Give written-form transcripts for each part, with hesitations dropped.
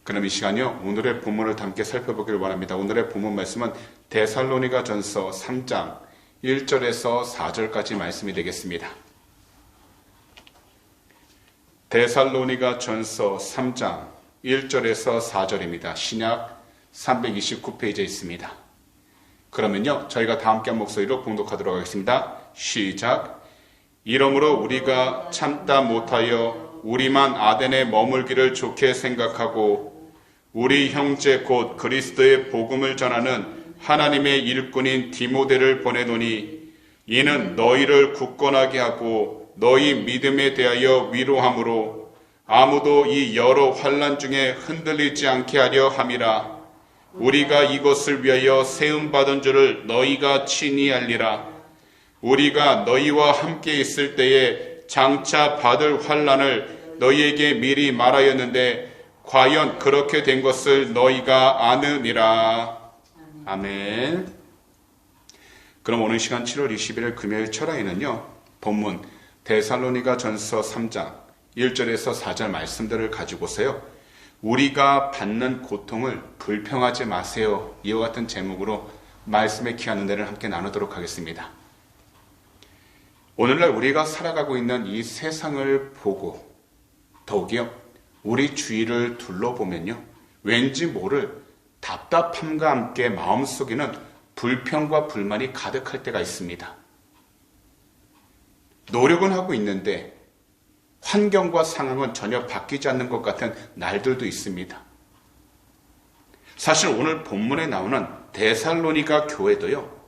그럼 이 시간요, 오늘의 본문을 함께 살펴보기를 원합니다. 오늘의 본문 말씀은 데살로니가전서 3장 1절에서 4절까지 말씀이 되겠습니다. 데살로니가전서 3장 1절에서 4절입니다. 신약 329페이지에 있습니다. 그러면요, 저희가 다 함께 한 목소리로 봉독하도록 하겠습니다. 시작. 이러므로 우리가 참다 못하여 우리만 아덴에 머물기를 좋게 생각하고 우리 형제 곧 그리스도의 복음을 전하는 하나님의 일꾼인 디모데를 보내노니 이는 너희를 굳건하게 하고 너희 믿음에 대하여 위로함으로 아무도 이 여러 환난 중에 흔들리지 않게 하려 함이라. 우리가 이것을 위하여 세움받은 줄을 너희가 친히 알리라. 우리가 너희와 함께 있을 때에 장차 받을 환난을 너희에게 미리 말하였는데 과연 그렇게 된 것을 너희가 아느니라. 아멘. 그럼 오늘 시간 7월 21일 금요일 철학에는요, 본문 데살로니가전서 3장 1절에서 4절 말씀들을 가지고서요, 우리가 받는 고통을 불평하지 마세요, 이와 같은 제목으로 말씀의 귀한 은혜를 함께 나누도록 하겠습니다. 오늘날 우리가 살아가고 있는 이 세상을 보고 더욱이요, 우리 주위를 둘러보면요, 왠지 모를 답답함과 함께 마음속에는 불평과 불만이 가득할 때가 있습니다. 노력은 하고 있는데 환경과 상황은 전혀 바뀌지 않는 것 같은 날들도 있습니다. 사실 오늘 본문에 나오는 데살로니가 교회도요,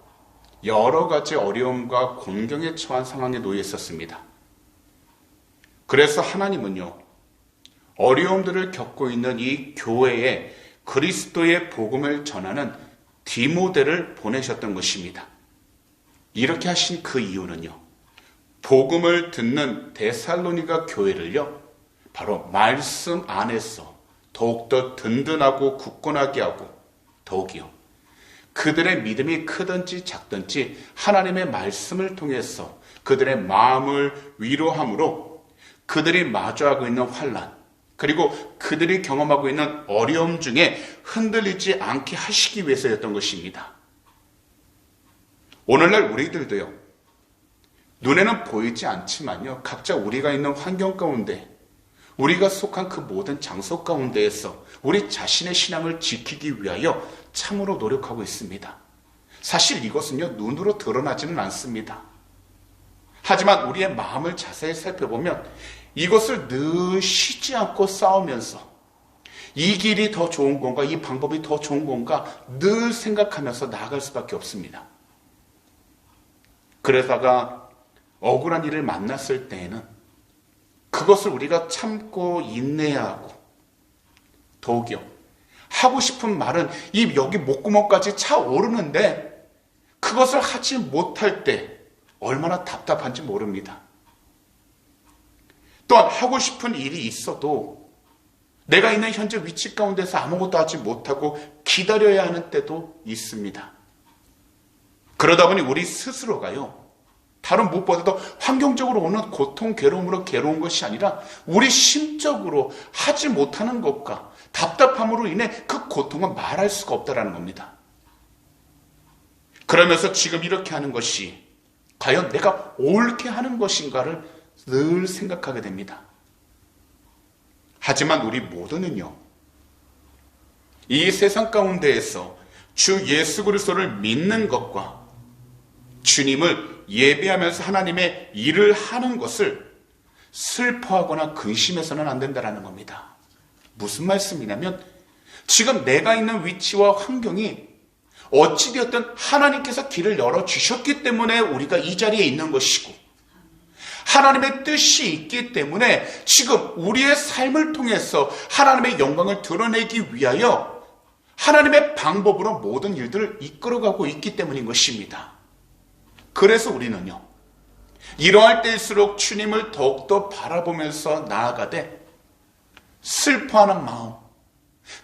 여러 가지 어려움과 곤경에 처한 상황에 놓여 있었습니다. 그래서 하나님은요, 어려움들을 겪고 있는 이 교회에 그리스도의 복음을 전하는 디모데를 보내셨던 것입니다. 이렇게 하신 그 이유는요, 복음을 듣는 데살로니가 교회를요, 바로 말씀 안에서 더욱더 든든하고 굳건하게 하고 더욱이요, 그들의 믿음이 크든지 작든지 하나님의 말씀을 통해서 그들의 마음을 위로함으로 그들이 마주하고 있는 환난, 그리고 그들이 경험하고 있는 어려움 중에 흔들리지 않게 하시기 위해서였던 것입니다. 오늘날 우리들도요, 눈에는 보이지 않지만요, 각자 우리가 있는 환경 가운데, 우리가 속한 그 모든 장소 가운데에서 우리 자신의 신앙을 지키기 위하여 참으로 노력하고 있습니다. 사실 이것은요, 눈으로 드러나지는 않습니다. 하지만 우리의 마음을 자세히 살펴보면 이것을 늘 쉬지 않고 싸우면서 이 길이 더 좋은 건가, 이 방법이 더 좋은 건가 늘 생각하면서 나아갈 수밖에 없습니다. 그러다가 억울한 일을 만났을 때에는 그것을 우리가 참고 인내해야 하고, 더욱이요, 하고 싶은 말은 여기 목구멍까지 차오르는데 그것을 하지 못할 때 얼마나 답답한지 모릅니다. 또한 하고 싶은 일이 있어도 내가 있는 현재 위치 가운데서 아무것도 하지 못하고 기다려야 하는 때도 있습니다. 그러다 보니 우리 스스로가요, 다른 무엇보다도 환경적으로 오는 고통, 괴로움으로 괴로운 것이 아니라 우리 심적으로 하지 못하는 것과 답답함으로 인해 그 고통은 말할 수가 없다는 겁니다. 그러면서 지금 이렇게 하는 것이 과연 내가 옳게 하는 것인가를 늘 생각하게 됩니다. 하지만 우리 모두는요, 이 세상 가운데에서 주 예수 그리스도를 믿는 것과 주님을 예배하면서 하나님의 일을 하는 것을 슬퍼하거나 근심해서는 안 된다는 겁니다. 무슨 말씀이냐면, 지금 내가 있는 위치와 환경이 어찌되었든 하나님께서 길을 열어주셨기 때문에 우리가 이 자리에 있는 것이고, 하나님의 뜻이 있기 때문에 지금 우리의 삶을 통해서 하나님의 영광을 드러내기 위하여 하나님의 방법으로 모든 일들을 이끌어가고 있기 때문인 것입니다. 그래서 우리는요, 이러할 때일수록 주님을 더욱더 바라보면서 나아가되 슬퍼하는 마음,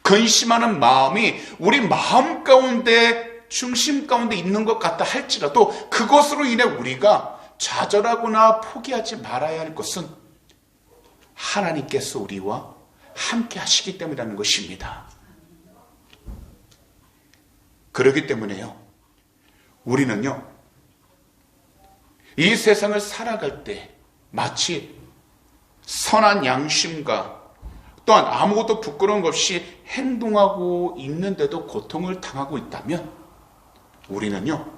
근심하는 마음이 우리 마음 가운데, 중심 가운데 있는 것 같다 할지라도 그것으로 인해 우리가 좌절하거나 포기하지 말아야 할 것은 하나님께서 우리와 함께 하시기 때문이라는 것입니다. 그렇기 때문에요, 우리는요, 이 세상을 살아갈 때 마치 선한 양심과 또한 아무것도 부끄러운 것 없이 행동하고 있는데도 고통을 당하고 있다면 우리는요,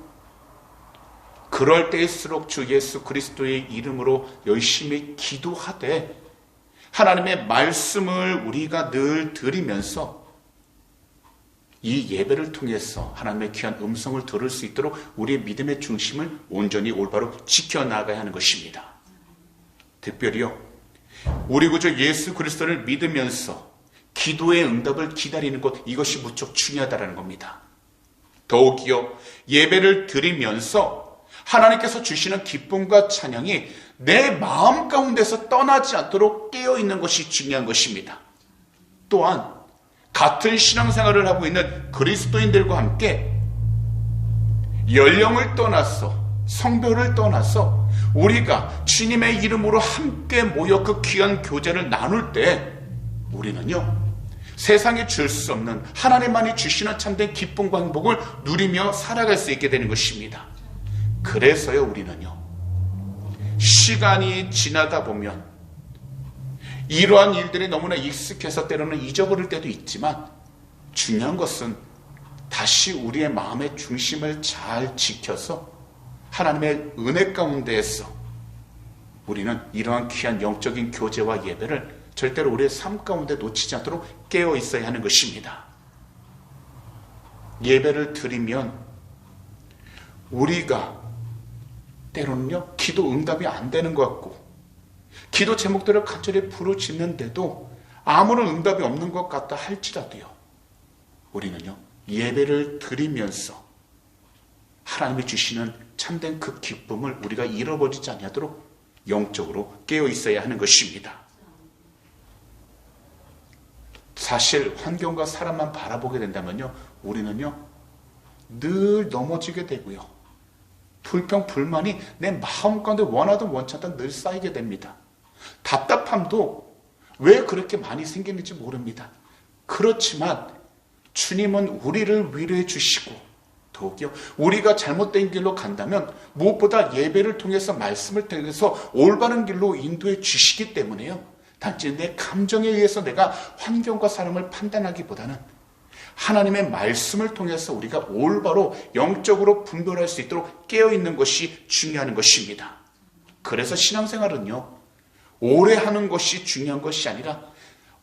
그럴 때일수록 주 예수 그리스도의 이름으로 열심히 기도하되 하나님의 말씀을 우리가 늘 드리면서 이 예배를 통해서 하나님의 귀한 음성을 들을 수 있도록 우리의 믿음의 중심을 온전히 올바로 지켜나가야 하는 것입니다. 특별히요, 우리 구주 예수 그리스도를 믿으면서 기도의 응답을 기다리는 것, 이것이 무척 중요하다는 겁니다. 더욱이요, 예배를 드리면서 하나님께서 주시는 기쁨과 찬양이 내 마음 가운데서 떠나지 않도록 깨어있는 것이 중요한 것입니다. 또한 같은 신앙생활을 하고 있는 그리스도인들과 함께 연령을 떠나서 성별을 떠나서 우리가 주님의 이름으로 함께 모여 그 귀한 교제를 나눌 때 우리는요, 세상에 줄 수 없는 하나님만이 주시는 참된 기쁨과 행복을 누리며 살아갈 수 있게 되는 것입니다. 그래서요, 우리는요, 시간이 지나다 보면 이러한 일들이 너무나 익숙해서 때로는 잊어버릴 때도 있지만 중요한 것은 다시 우리의 마음의 중심을 잘 지켜서 하나님의 은혜 가운데에서 우리는 이러한 귀한 영적인 교제와 예배를 절대로 우리의 삶 가운데 놓치지 않도록 깨어 있어야 하는 것입니다. 예배를 드리면 우리가 때로는요, 기도 응답이 안 되는 것 같고 기도 제목들을 간절히 부르짖는데도 아무런 응답이 없는 것 같다 할지라도요, 우리는요, 예배를 드리면서 하나님이 주시는 참된 그 기쁨을 우리가 잃어버리지 않도록 영적으로 깨어 있어야 하는 것입니다. 사실 환경과 사람만 바라보게 된다면요, 우리는요, 늘 넘어지게 되고요, 불평, 불만이 내 마음 가운데 원하든 원치 않든 늘 쌓이게 됩니다. 답답함도 왜 그렇게 많이 생기는지 모릅니다. 그렇지만 주님은 우리를 위로해 주시고 더욱이요, 우리가 잘못된 길로 간다면 무엇보다 예배를 통해서 말씀을 통해서 올바른 길로 인도해 주시기 때문에요, 단지 내 감정에 의해서 내가 환경과 사람을 판단하기보다는 하나님의 말씀을 통해서 우리가 올바로 영적으로 분별할 수 있도록 깨어있는 것이 중요한 것입니다. 그래서 신앙생활은요, 오래 하는 것이 중요한 것이 아니라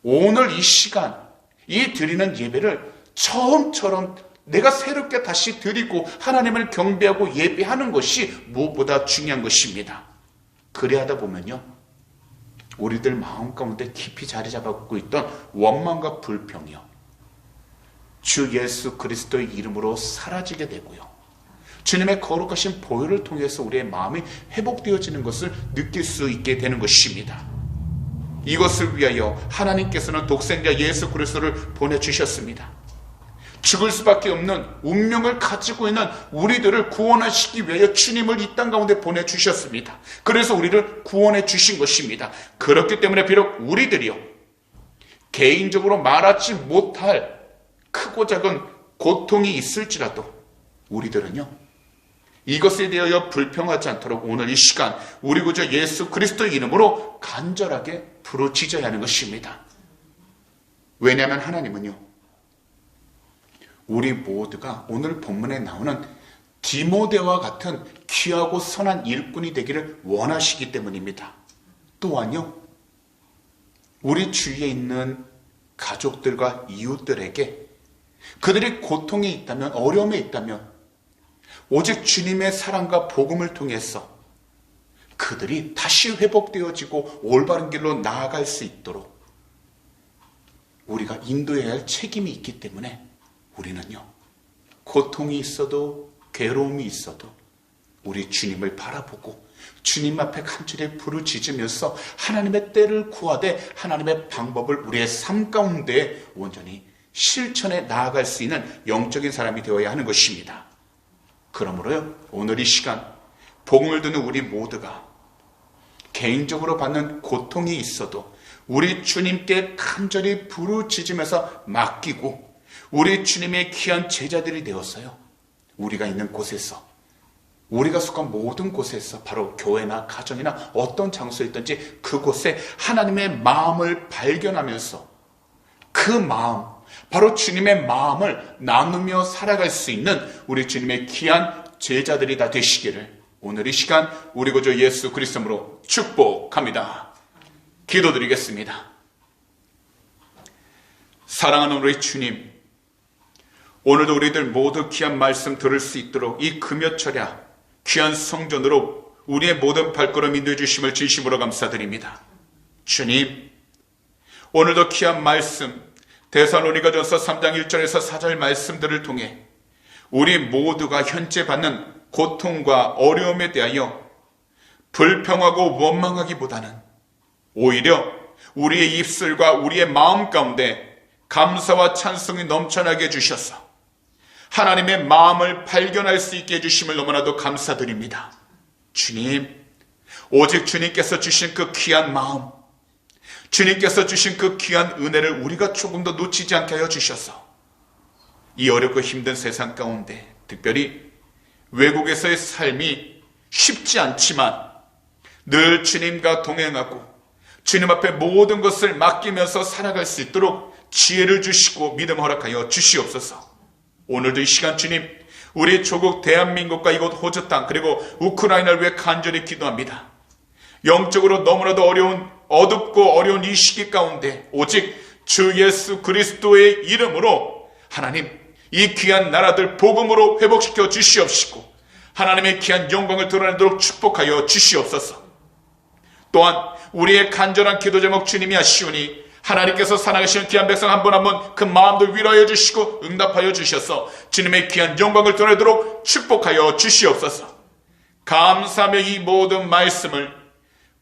오늘 이 시간, 이 드리는 예배를 처음처럼 내가 새롭게 다시 드리고 하나님을 경배하고 예배하는 것이 무엇보다 중요한 것입니다. 그래야 하다 보면요, 우리들 마음 가운데 깊이 자리 잡고 있던 원망과 불평이요, 주 예수 그리스도의 이름으로 사라지게 되고요, 주님의 거룩하신 보혈을 통해서 우리의 마음이 회복되어지는 것을 느낄 수 있게 되는 것입니다. 이것을 위하여 하나님께서는 독생자 예수 그리스도를 보내주셨습니다. 죽을 수밖에 없는 운명을 가지고 있는 우리들을 구원하시기 위하여 주님을 이 땅 가운데 보내주셨습니다. 그래서 우리를 구원해 주신 것입니다. 그렇기 때문에 비록 우리들이요, 개인적으로 말하지 못할 크고 작은 고통이 있을지라도 우리들은요, 이것에 대하여 불평하지 않도록 오늘 이 시간 우리 구주 예수 그리스도의 이름으로 간절하게 부르짖어야 하는 것입니다. 왜냐하면 하나님은요, 우리 모두가 오늘 본문에 나오는 디모데와 같은 귀하고 선한 일꾼이 되기를 원하시기 때문입니다. 또한요, 우리 주위에 있는 가족들과 이웃들에게 그들이 고통에 있다면, 어려움에 있다면 오직 주님의 사랑과 복음을 통해서 그들이 다시 회복되어지고 올바른 길로 나아갈 수 있도록 우리가 인도해야 할 책임이 있기 때문에 우리는요, 고통이 있어도 괴로움이 있어도 우리 주님을 바라보고 주님 앞에 간절히 부르짖으면서 하나님의 때를 구하되 하나님의 방법을 우리의 삶 가운데 온전히 실천해 나아갈 수 있는 영적인 사람이 되어야 하는 것입니다. 그러므로요, 오늘 이 시간 복음을 듣는 우리 모두가 개인적으로 받는 고통이 있어도 우리 주님께 간절히 부르짖으면서 맡기고 우리 주님의 귀한 제자들이 되었어요. 우리가 있는 곳에서, 우리가 속한 모든 곳에서, 바로 교회나 가정이나 어떤 장소에 있든지 그곳에 하나님의 마음을 발견하면서 그 마음, 바로 주님의 마음을 나누며 살아갈 수 있는 우리 주님의 귀한 제자들이 다 되시기를 오늘 이 시간 우리 구주 예수 그리스도로 축복합니다. 기도드리겠습니다. 사랑하는 우리 주님, 오늘도 우리들 모두 귀한 말씀 들을 수 있도록 이 금요철야 귀한 성전으로 우리의 모든 발걸음 인도해 주심을 진심으로 감사드립니다. 주님, 오늘도 귀한 말씀 데살로니가전서 3장 1절에서 4절 말씀들을 통해 우리 모두가 현재 받는 고통과 어려움에 대하여 불평하고 원망하기보다는 오히려 우리의 입술과 우리의 마음 가운데 감사와 찬송이 넘쳐나게 해주셔서 하나님의 마음을 발견할 수 있게 해주심을 너무나도 감사드립니다. 주님, 오직 주님께서 주신 그 귀한 마음, 주님께서 주신 그 귀한 은혜를 우리가 조금 더 놓치지 않게 하여 주셔서 이 어렵고 힘든 세상 가운데, 특별히 외국에서의 삶이 쉽지 않지만 늘 주님과 동행하고 주님 앞에 모든 것을 맡기면서 살아갈 수 있도록 지혜를 주시고 믿음 허락하여 주시옵소서. 오늘도 이 시간 주님, 우리 조국 대한민국과 이곳 호주 땅 그리고 우크라이나를 위해 간절히 기도합니다. 영적으로 너무나도 어둡고 어려운 이 시기 가운데 오직 주 예수 그리스도의 이름으로 하나님, 이 귀한 나라들 복음으로 회복시켜 주시옵시고 하나님의 귀한 영광을 드러내도록 축복하여 주시옵소서. 또한 우리의 간절한 기도 제목 주님이 아시오니 하나님께서 살아계시는 귀한 백성 한 분 한 분 그 마음도 위로하여 주시고 응답하여 주셔서 주님의 귀한 영광을 드러내도록 축복하여 주시옵소서. 감사하며 이 모든 말씀을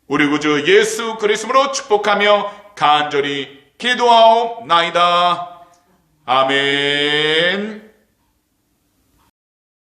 우리 구주 예수 그리스도로 축복하며 간절히 기도하옵나이다. 아멘.